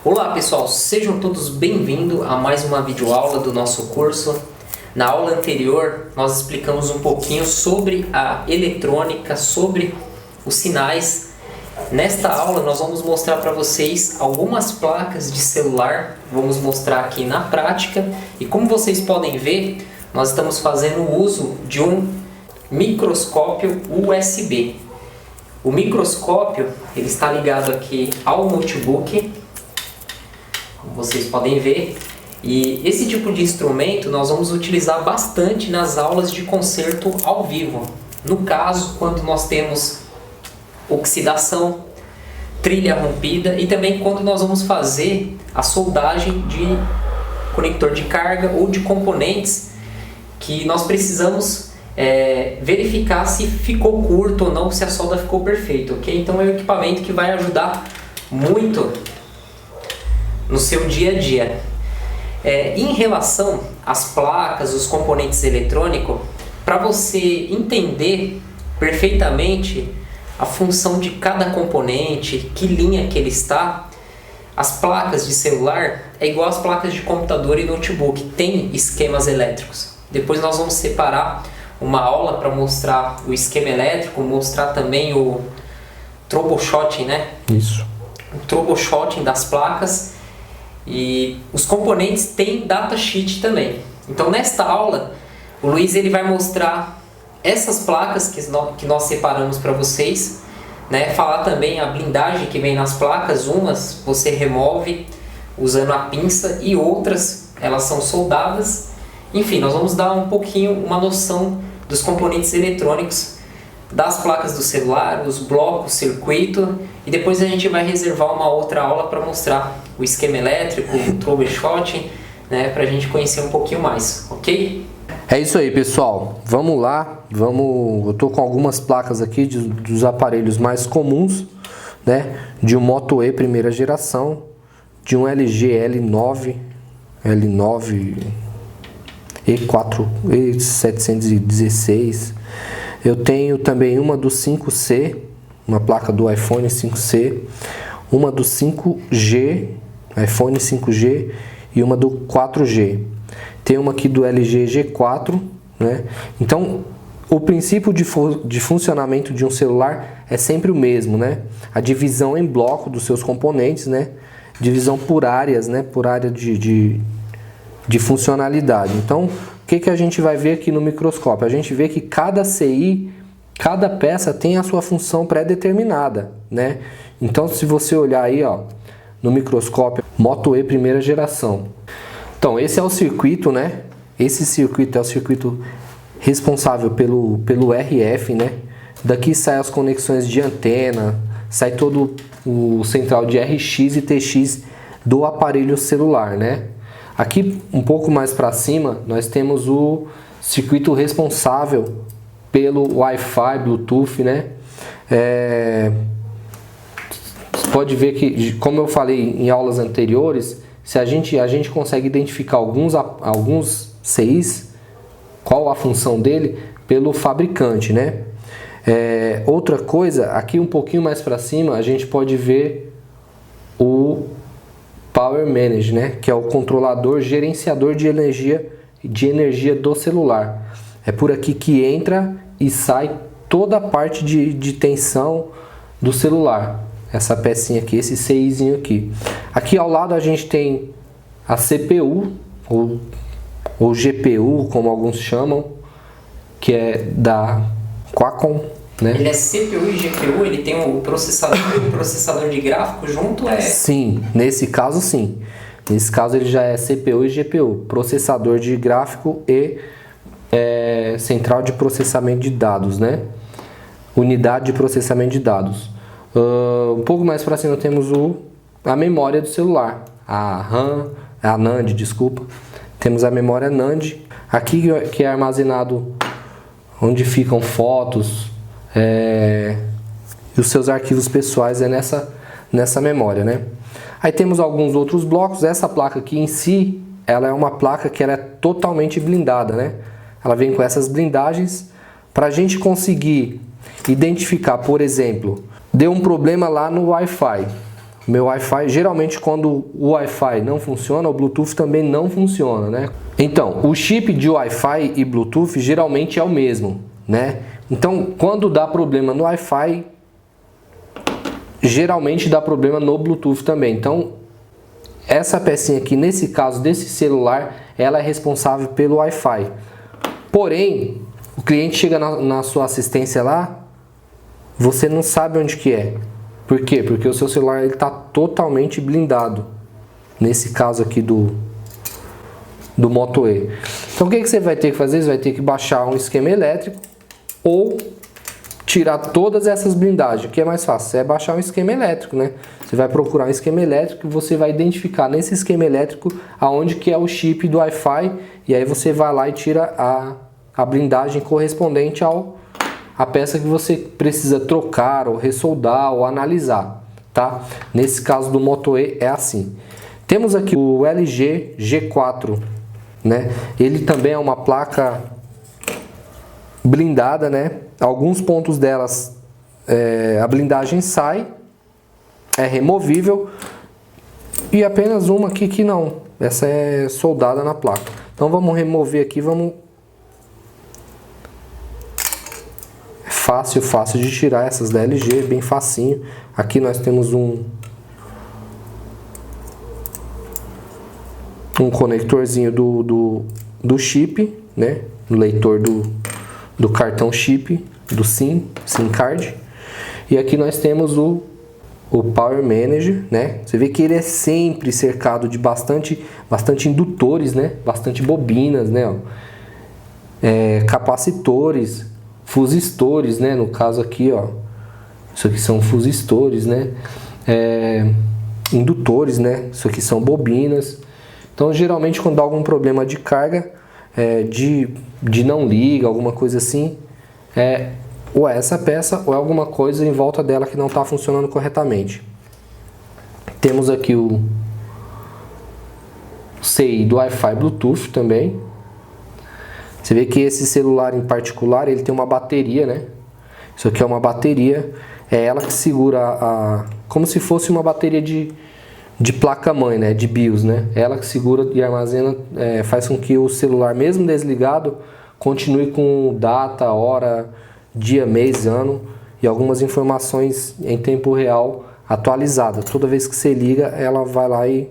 Olá pessoal, sejam todos bem-vindos a mais uma videoaula do nosso curso. Na aula anterior nós explicamos um pouquinho sobre a eletrônica, sobre os sinais. Nesta aula nós vamos mostrar para vocês algumas placas de celular, vamos mostrar aqui na prática. E como vocês podem ver, nós estamos fazendo uso de um microscópio USB. O microscópio ele está ligado aqui ao notebook, como vocês podem ver, e esse tipo de instrumento nós vamos utilizar bastante nas aulas de concerto ao vivo. No caso, quando nós temos oxidação, trilha rompida e também quando nós vamos fazer a soldagem de conector de carga ou de componentes que nós precisamos verificar se ficou curto ou não, se a solda ficou perfeita, ok? Então é um equipamento que vai ajudar muito no seu dia a dia. Em relação às placas, os componentes eletrônicos, para você entender perfeitamente a função de cada componente, que linha que ele está, as placas de celular é igual às placas de computador e notebook, tem esquemas elétricos. Depois nós vamos separar uma aula para mostrar o esquema elétrico, mostrar também o troubleshooting, né? Isso. O troubleshooting das placas. E os componentes têm datasheet também. Então nesta aula o Luiz ele vai mostrar essas placas que nós separamos para vocês, né? Falar também a blindagem que vem nas placas. Umas você remove usando a pinça e outras elas são soldadas. Enfim, nós vamos dar um pouquinho uma noção dos componentes eletrônicos das placas do celular, os blocos, circuito, e depois a gente vai reservar uma outra aula para mostrar o esquema elétrico, o troubleshooting, né, para a gente conhecer um pouquinho mais, ok? É isso aí, pessoal. Vamos lá. Eu tô com algumas placas aqui dos aparelhos mais comuns, né? De um Moto E primeira geração, de um LG L9 E4 E716. Eu tenho também uma do 5C, uma placa do iPhone 5C, uma do 5G, iPhone 5G, e uma do 4G. Tem uma aqui do LG G4, né? Então, o princípio de funcionamento de um celular é sempre o mesmo, né? A divisão em bloco dos seus componentes, né? Divisão por áreas, né? Por área de funcionalidade. Então, o que a gente vai ver aqui no microscópio? A gente vê que cada CI, cada peça tem a sua função pré-determinada, né? Então, se você olhar aí, ó, no microscópio Moto E primeira geração. Então, esse é o circuito, né? Esse circuito é o circuito responsável pelo RF, né? Daqui saem as conexões de antena, sai todo o central de RX e TX do aparelho celular, né? Aqui um pouco mais para cima nós temos o circuito responsável pelo Wi-Fi, Bluetooth, né? Você pode ver que, como eu falei em aulas anteriores, se a gente consegue identificar alguns CIs, qual a função dele, pelo fabricante, né? Outra coisa, aqui um pouquinho mais para cima a gente pode ver o Power Manager, né? Que é o controlador gerenciador de energia do celular. É por aqui que entra e sai toda a parte de tensão do celular. Essa pecinha aqui, esse CIzinho aqui. Aqui ao lado a gente tem a CPU, ou GPU, como alguns chamam, que é da Qualcomm, né? Ele é CPU e GPU, ele tem o processador e o processador de gráfico junto? Sim, nesse caso sim. Nesse caso ele já é CPU e GPU, processador de gráfico e central de processamento de dados, né? Unidade de processamento de dados. Um pouco mais para cima temos a memória do celular, a RAM, a NAND, desculpa. Temos a memória NAND, aqui que é armazenado onde ficam fotos, e os seus arquivos pessoais nessa memória, né? Aí temos alguns outros blocos. Essa placa aqui em si, ela é uma placa que ela é totalmente blindada, né? Ela vem com essas blindagens para a gente conseguir identificar, por exemplo, deu um problema lá no Wi-Fi. meu Wi-Fi, geralmente quando o Wi-Fi não funciona, o Bluetooth também não funciona, né? Então, o chip de Wi-Fi e Bluetooth geralmente é o mesmo, né? Então, quando dá problema no Wi-Fi, geralmente dá problema no Bluetooth também. Então, essa pecinha aqui, nesse caso desse celular, ela é responsável pelo Wi-Fi. Porém, o cliente chega na sua assistência lá, você não sabe onde que é. Por quê? Porque o seu celular está totalmente blindado. Nesse caso aqui do Moto E. Então o que você vai ter que fazer? Você vai ter que baixar um esquema elétrico ou tirar todas essas blindagens. O que é mais fácil? É baixar um esquema elétrico, né? Você vai procurar um esquema elétrico e você vai identificar nesse esquema elétrico aonde que é o chip do Wi-Fi. E aí você vai lá e tira a blindagem correspondente a peça que você precisa trocar, ou ressoldar, ou analisar, tá? Nesse caso do Moto E é assim. Temos aqui o LG G4, né? Ele também é uma placa blindada, né? Alguns pontos delas, a blindagem sai, é removível, e apenas uma aqui que não. Essa é soldada na placa. Então vamos remover aqui, Fácil de tirar essas da LG, bem facinho. Aqui nós temos um conectorzinho do chip, né? O leitor do cartão chip, do SIM card. E aqui nós temos o Power Manager, né? Você vê que ele é sempre cercado de bastante indutores, né? Bastante bobinas, né? Capacitores, fusistores, né? No caso aqui, ó, isso aqui são fusistores, né? Indutores, né? Isso aqui são bobinas. Então, geralmente, quando dá algum problema de carga, de não liga, alguma coisa assim, ou é essa peça ou é alguma coisa em volta dela que não está funcionando corretamente. Temos aqui o CI do Wi-Fi Bluetooth também. Você vê que esse celular em particular, ele tem uma bateria, né? Isso aqui é uma bateria, é ela que segura como se fosse uma bateria de placa-mãe, né? De BIOS, né? Ela que segura e armazena, faz com que o celular, mesmo desligado, continue com data, hora, dia, mês, ano e algumas informações em tempo real atualizadas. Toda vez que você liga, ela vai lá e...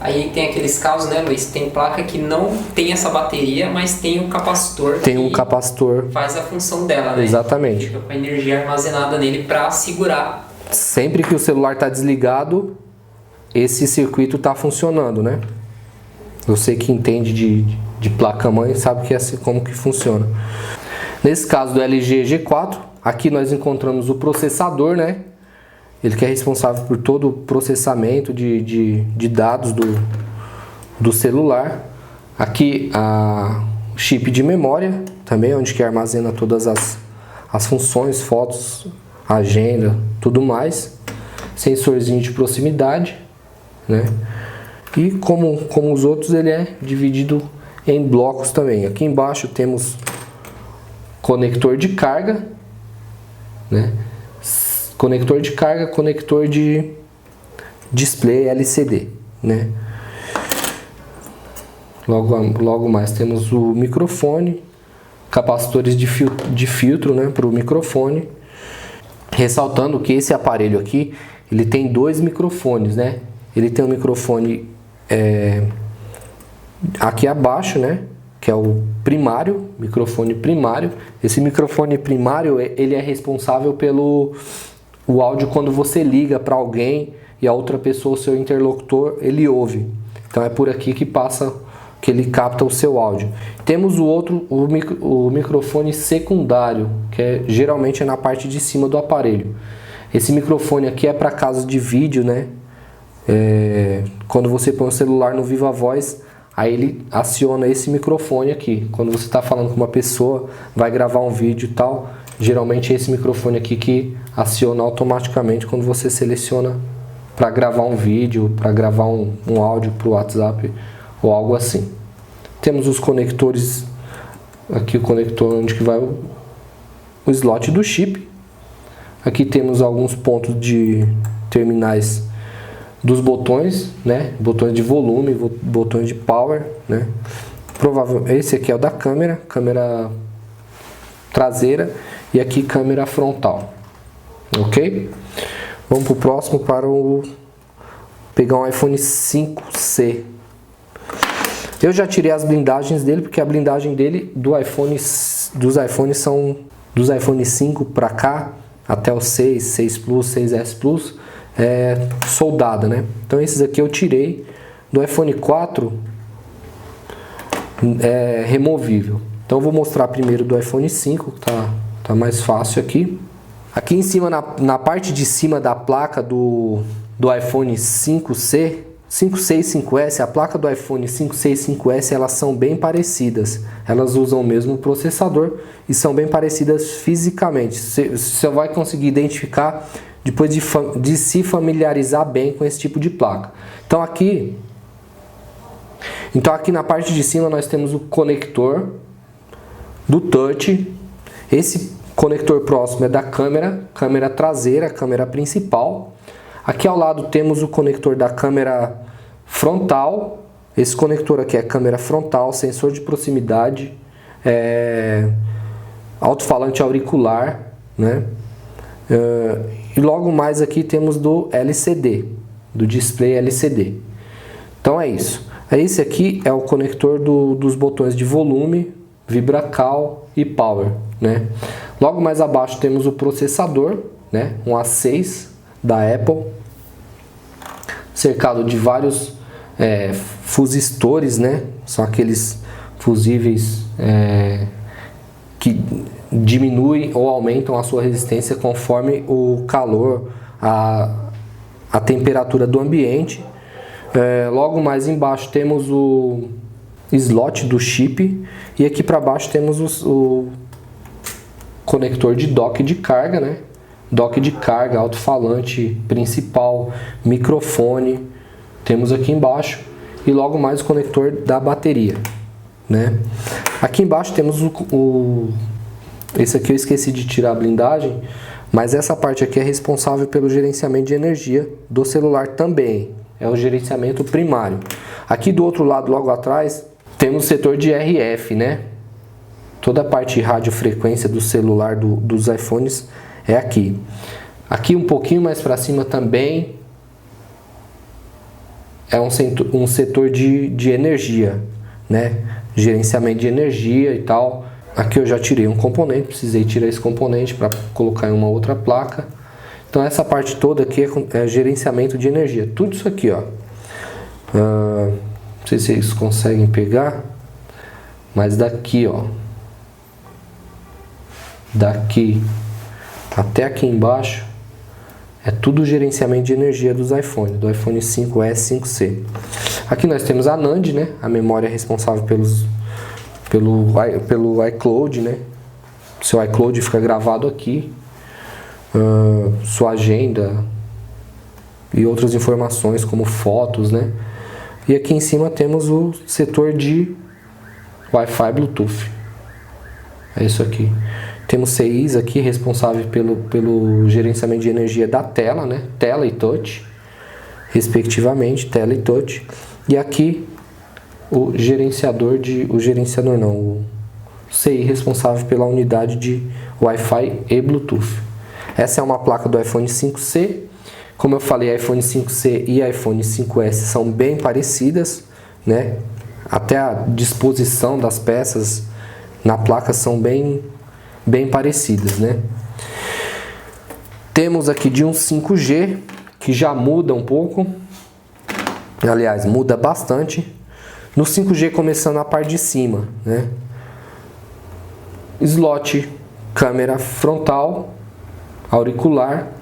Aí tem aqueles casos, né, Luiz? Tem placa que não tem essa bateria, mas tem um capacitor. Tem um capacitor. Faz a função dela, né? Exatamente. Fica com a energia armazenada nele para segurar. Sempre que o celular está desligado, esse circuito está funcionando, né? Você que entende de placa-mãe sabe que é assim como que funciona. Nesse caso do LG G4, aqui nós encontramos o processador, né? Ele que é responsável por todo o processamento de dados do celular. Aqui o chip de memória, também onde que armazena todas as funções, fotos, agenda, tudo mais. Sensorzinho de proximidade, né? E como os outros, ele é dividido em blocos também. Aqui embaixo temos conector de carga, né? Conector de carga, conector de display LCD, né? Logo mais temos o microfone, capacitores de filtro, né, para o microfone. Ressaltando que esse aparelho aqui, ele tem dois microfones, né? Ele tem um microfone aqui abaixo, né? Que é o primário, microfone primário. Esse microfone primário, ele é responsável pelo áudio quando você liga para alguém e a outra pessoa, o seu interlocutor, ele ouve. Então é por aqui que passa, que ele capta o seu áudio. Temos o microfone secundário, que geralmente é na parte de cima do aparelho. Esse microfone aqui é para casos de vídeo, né? Quando você põe o celular no Viva Voz, aí ele aciona esse microfone aqui. Quando você está falando com uma pessoa, vai gravar um vídeo e tal, geralmente é esse microfone aqui que aciona automaticamente quando você seleciona para gravar um vídeo, para gravar um áudio para o WhatsApp ou algo assim. Temos os conectores, aqui o conector onde que vai o slot do chip. Aqui temos alguns pontos de terminais dos botões, né? Botões de volume, botões de power, né? Provavelmente esse aqui é o da câmera traseira e aqui câmera frontal. Ok? Vamos para o próximo para pegar um iPhone 5C. Eu já tirei as blindagens dele, porque a blindagem dele dos iPhones são dos iPhone 5 para cá, até o 6, 6 Plus, 6S Plus, é soldada, né? Então esses aqui eu tirei. Do iPhone 4 é removível. Então eu vou mostrar primeiro do iPhone 5, que tá mais fácil aqui. Aqui em cima, na parte de cima da placa do iPhone 5C, 5C e 5S, a placa do iPhone 5C e 5S, elas são bem parecidas. Elas usam o mesmo processador e são bem parecidas fisicamente. Você vai conseguir identificar depois de se familiarizar bem com esse tipo de placa. Então aqui na parte de cima nós temos o conector do touch. Esse conector próximo é da câmera traseira, câmera principal. Aqui ao lado temos o conector da câmera frontal. Esse conector aqui é câmera frontal, sensor de proximidade, alto-falante auricular, né? E logo mais aqui temos do LCD, do display LCD. Então é isso. Esse aqui é o conector dos botões de volume, vibracal e power, né? Logo mais abaixo temos o processador, né? Um A6 da Apple, cercado de vários fusistores, né? São aqueles fusíveis que diminuem ou aumentam a sua resistência conforme o calor, a temperatura do ambiente. Logo mais embaixo temos o slot do chip e aqui para baixo temos o conector de dock de carga, né? Dock de carga, alto-falante principal, microfone, temos aqui embaixo, e logo mais o conector da bateria, né? Aqui embaixo temos esse aqui eu esqueci de tirar a blindagem, mas essa parte aqui é responsável pelo gerenciamento de energia do celular também, é o gerenciamento primário. Aqui do outro lado, logo atrás, temos o setor de RF, né? Toda a parte de radiofrequência do celular dos iPhones é aqui. Aqui um pouquinho mais para cima também é um setor de energia, né? Gerenciamento de energia e tal. Aqui eu já tirei um componente, precisei tirar esse componente para colocar em uma outra placa. Então essa parte toda aqui é gerenciamento de energia. Tudo isso aqui, ó. Não sei se vocês conseguem pegar, mas daqui, ó, daqui até aqui embaixo é tudo gerenciamento de energia dos iPhones, do iPhone 5S, 5C. Aqui nós temos a NAND, né? A memória responsável pelo iCloud, né? Seu iCloud fica gravado aqui, sua agenda e outras informações como fotos, né? E aqui em cima temos o setor de Wi-Fi Bluetooth. É isso aqui. Temos CIs aqui responsável pelo gerenciamento de energia da tela, né? Tela e touch, respectivamente, tela e touch. E aqui o CI responsável pela unidade de Wi-Fi e Bluetooth. Essa é uma placa do iPhone 5C. Como eu falei, iPhone 5C e iPhone 5S são bem parecidas, né? Até a disposição das peças na placa são bem parecidas, né? Temos aqui de um 5G, que já muda um pouco. Aliás, muda bastante. No 5G começando a parte de cima, né? Slot, câmera frontal, auricular,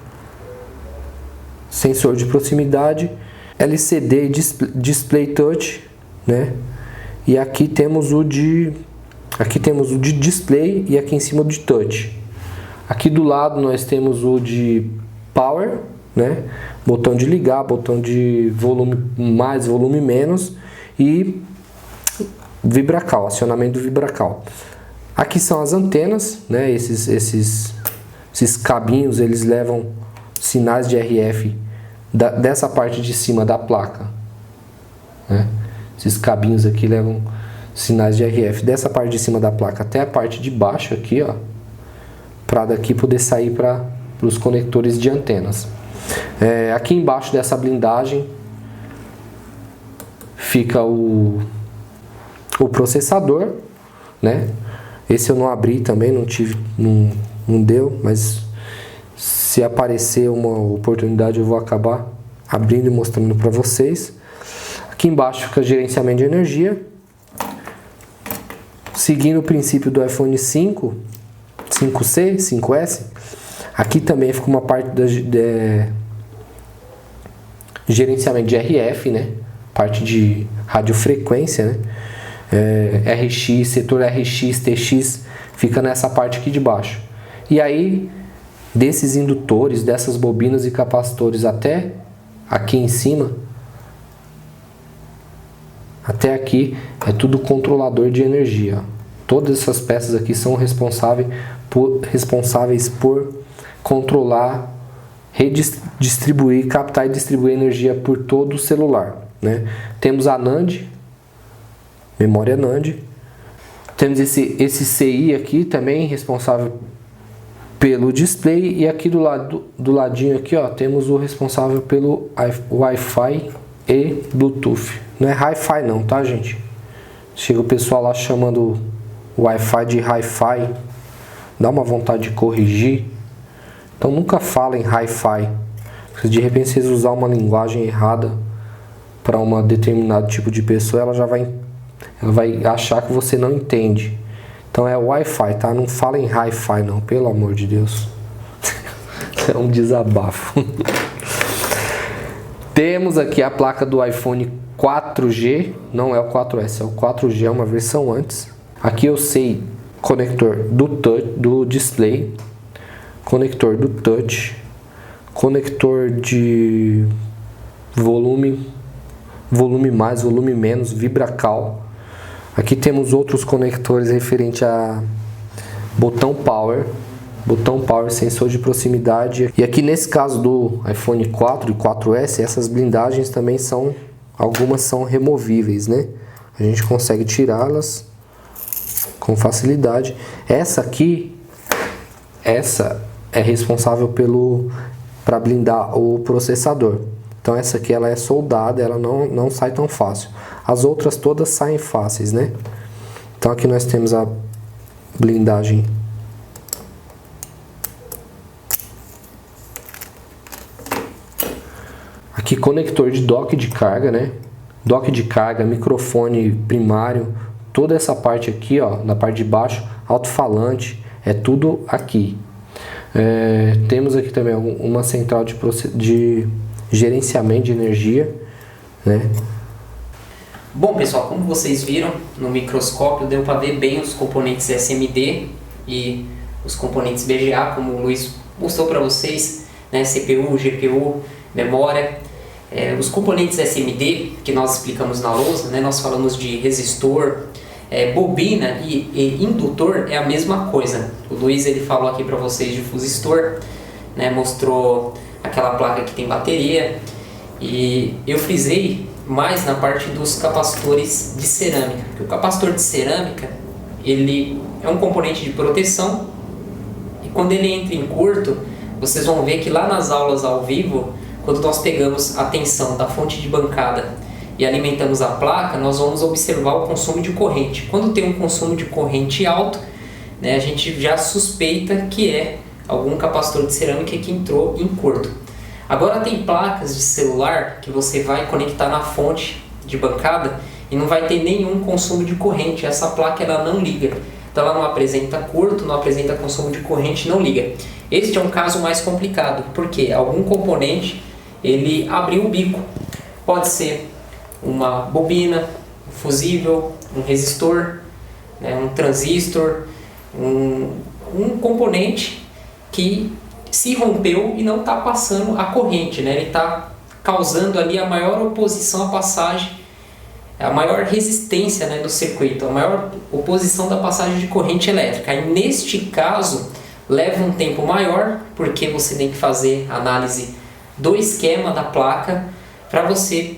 sensor de proximidade, LCD display touch, né? E aqui temos o de display e aqui em cima o de touch. Aqui do lado nós temos o de power, né? Botão de ligar, botão de volume mais, volume menos e vibracal, acionamento do vibracal. Aqui são as antenas, né? Esses Esses cabinhos, eles levam sinais de RF dessa parte de cima da placa, né? Esses cabinhos aqui levam sinais de RF dessa parte de cima da placa até a parte de baixo aqui, ó, para daqui poder sair para os conectores de antenas. Aqui embaixo dessa blindagem fica o processador, né? Esse eu não abri também, não deu, mas se aparecer uma oportunidade eu vou acabar abrindo e mostrando para vocês. Aqui embaixo fica gerenciamento de energia. Seguindo o princípio do iPhone 5, 5C, 5S, aqui também fica uma parte da gerenciamento de RF, né? Parte de radiofrequência, né? RX, setor RX, TX, fica nessa parte aqui de baixo. E aí, desses indutores, dessas bobinas e capacitores até aqui em cima, até aqui é tudo controlador de energia. Todas essas peças aqui são responsáveis por controlar, redistribuir, captar e distribuir energia por todo o celular, né? Temos a NAND, memória NAND. Temos esse CI aqui também responsável pelo display, e aqui do ladinho aqui, ó, temos o responsável pelo Wi-Fi e Bluetooth. Não é Hi-Fi não, tá, gente? Chega o pessoal lá chamando o Wi-Fi de Hi-Fi, dá uma vontade de corrigir. Então nunca falem Hi-Fi. Se de repente vocês usar uma linguagem errada para um determinado tipo de pessoa, ela vai achar que você não entende. Então é Wi-Fi, tá? Não falem Hi-Fi não, pelo amor de Deus. É um desabafo. Temos aqui a placa do iPhone 4G, não é o 4S, é o 4G, é uma versão antes. Aqui eu sei conector do display, conector do touch, conector de volume mais, volume menos, Vibracal. Aqui temos outros conectores referente a botão power, sensor de proximidade. E aqui nesse caso do iPhone 4 e 4S, essas blindagens também algumas são removíveis, né? A gente consegue tirá-las com facilidade. Essa é responsável para blindar o processador. Então essa aqui ela é soldada, ela não sai tão fácil. As outras todas saem fáceis, né? Então aqui nós temos a blindagem aqui, conector de dock de carga, né? Dock de carga, microfone primário, toda essa parte aqui, ó, na parte de baixo, alto-falante, é tudo aqui. Temos aqui também uma central de gerenciamento de energia, né? Bom, pessoal, como vocês viram no microscópio, deu para ver bem os componentes SMD e os componentes BGA, como o Luiz mostrou para vocês, né? CPU, GPU, memória. Os componentes SMD que nós explicamos na lousa, né? Nós falamos de resistor, bobina e indutor, é a mesma coisa. O Luiz ele falou aqui para vocês de fusistor, né? Mostrou aquela placa que tem bateria, e eu frisei mais na parte dos capacitores de cerâmica, porque o capacitor de cerâmica ele é um componente de proteção, e quando ele entra em curto, vocês vão ver que lá nas aulas ao vivo, quando nós pegamos a tensão da fonte de bancada e alimentamos a placa, nós vamos observar o consumo de corrente. Quando tem um consumo de corrente alto, né, a gente já suspeita que é algum capacitor de cerâmica que entrou em curto. Agora tem placas de celular que você vai conectar na fonte de bancada e não vai ter nenhum consumo de corrente. Essa placa ela não liga. Então ela não apresenta curto, não apresenta consumo de corrente, não liga. Este é um caso mais complicado, porque algum componente ele abriu o bico. Pode ser uma bobina, um fusível, um resistor, né, um transistor, um componente que se rompeu e não está passando a corrente, né? Ele está causando ali a maior oposição à passagem, a maior resistência, né, do circuito, a maior oposição da passagem de corrente elétrica. E neste caso, leva um tempo maior, porque você tem que fazer análise do esquema da placa para você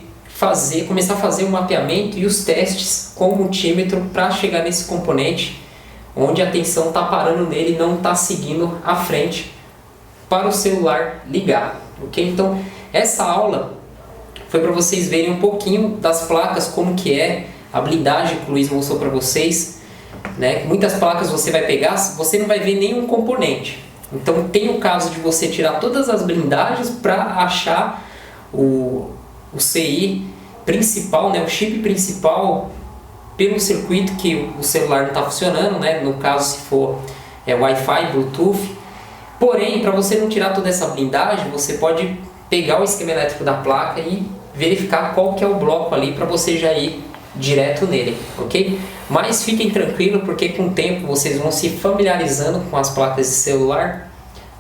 começar a fazer o mapeamento e os testes com o multímetro para chegar nesse componente onde a tensão está parando nele e não está seguindo à frente para o celular ligar, ok? Então essa aula foi para vocês verem um pouquinho das placas, como que é a blindagem que o Luiz mostrou para vocês, né? Muitas placas você vai pegar, você não vai ver nenhum componente. Então tem o caso de você tirar todas as blindagens para achar o CI principal, né? O chip principal pelo circuito que o celular não está funcionando, né? No caso, se for Wi-Fi, Bluetooth. Porém, para você não tirar toda essa blindagem, você pode pegar o esquema elétrico da placa e verificar qual que é o bloco ali para você já ir direto nele, ok? Mas fiquem tranquilos, porque com o tempo vocês vão se familiarizando com as placas de celular,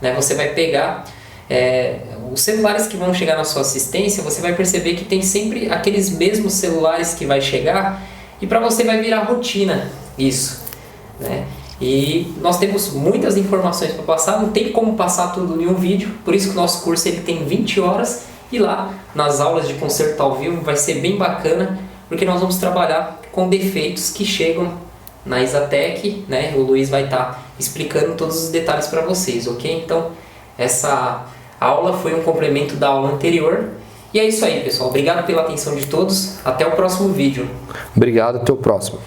né? Você vai pegar os celulares que vão chegar na sua assistência, você vai perceber que tem sempre aqueles mesmos celulares que vai chegar, e para você vai virar rotina isso, né? E nós temos muitas informações para passar, não tem como passar tudo em um vídeo, por isso que o nosso curso ele tem 20 horas, e lá nas aulas de conserto ao vivo vai ser bem bacana, porque nós vamos trabalhar com defeitos que chegam na Exatec, né? O Luiz vai estar explicando todos os detalhes para vocês, ok? Então essa aula foi um complemento da aula anterior. E é isso aí, pessoal. Obrigado pela atenção de todos. Até o próximo vídeo. Obrigado, até o próximo.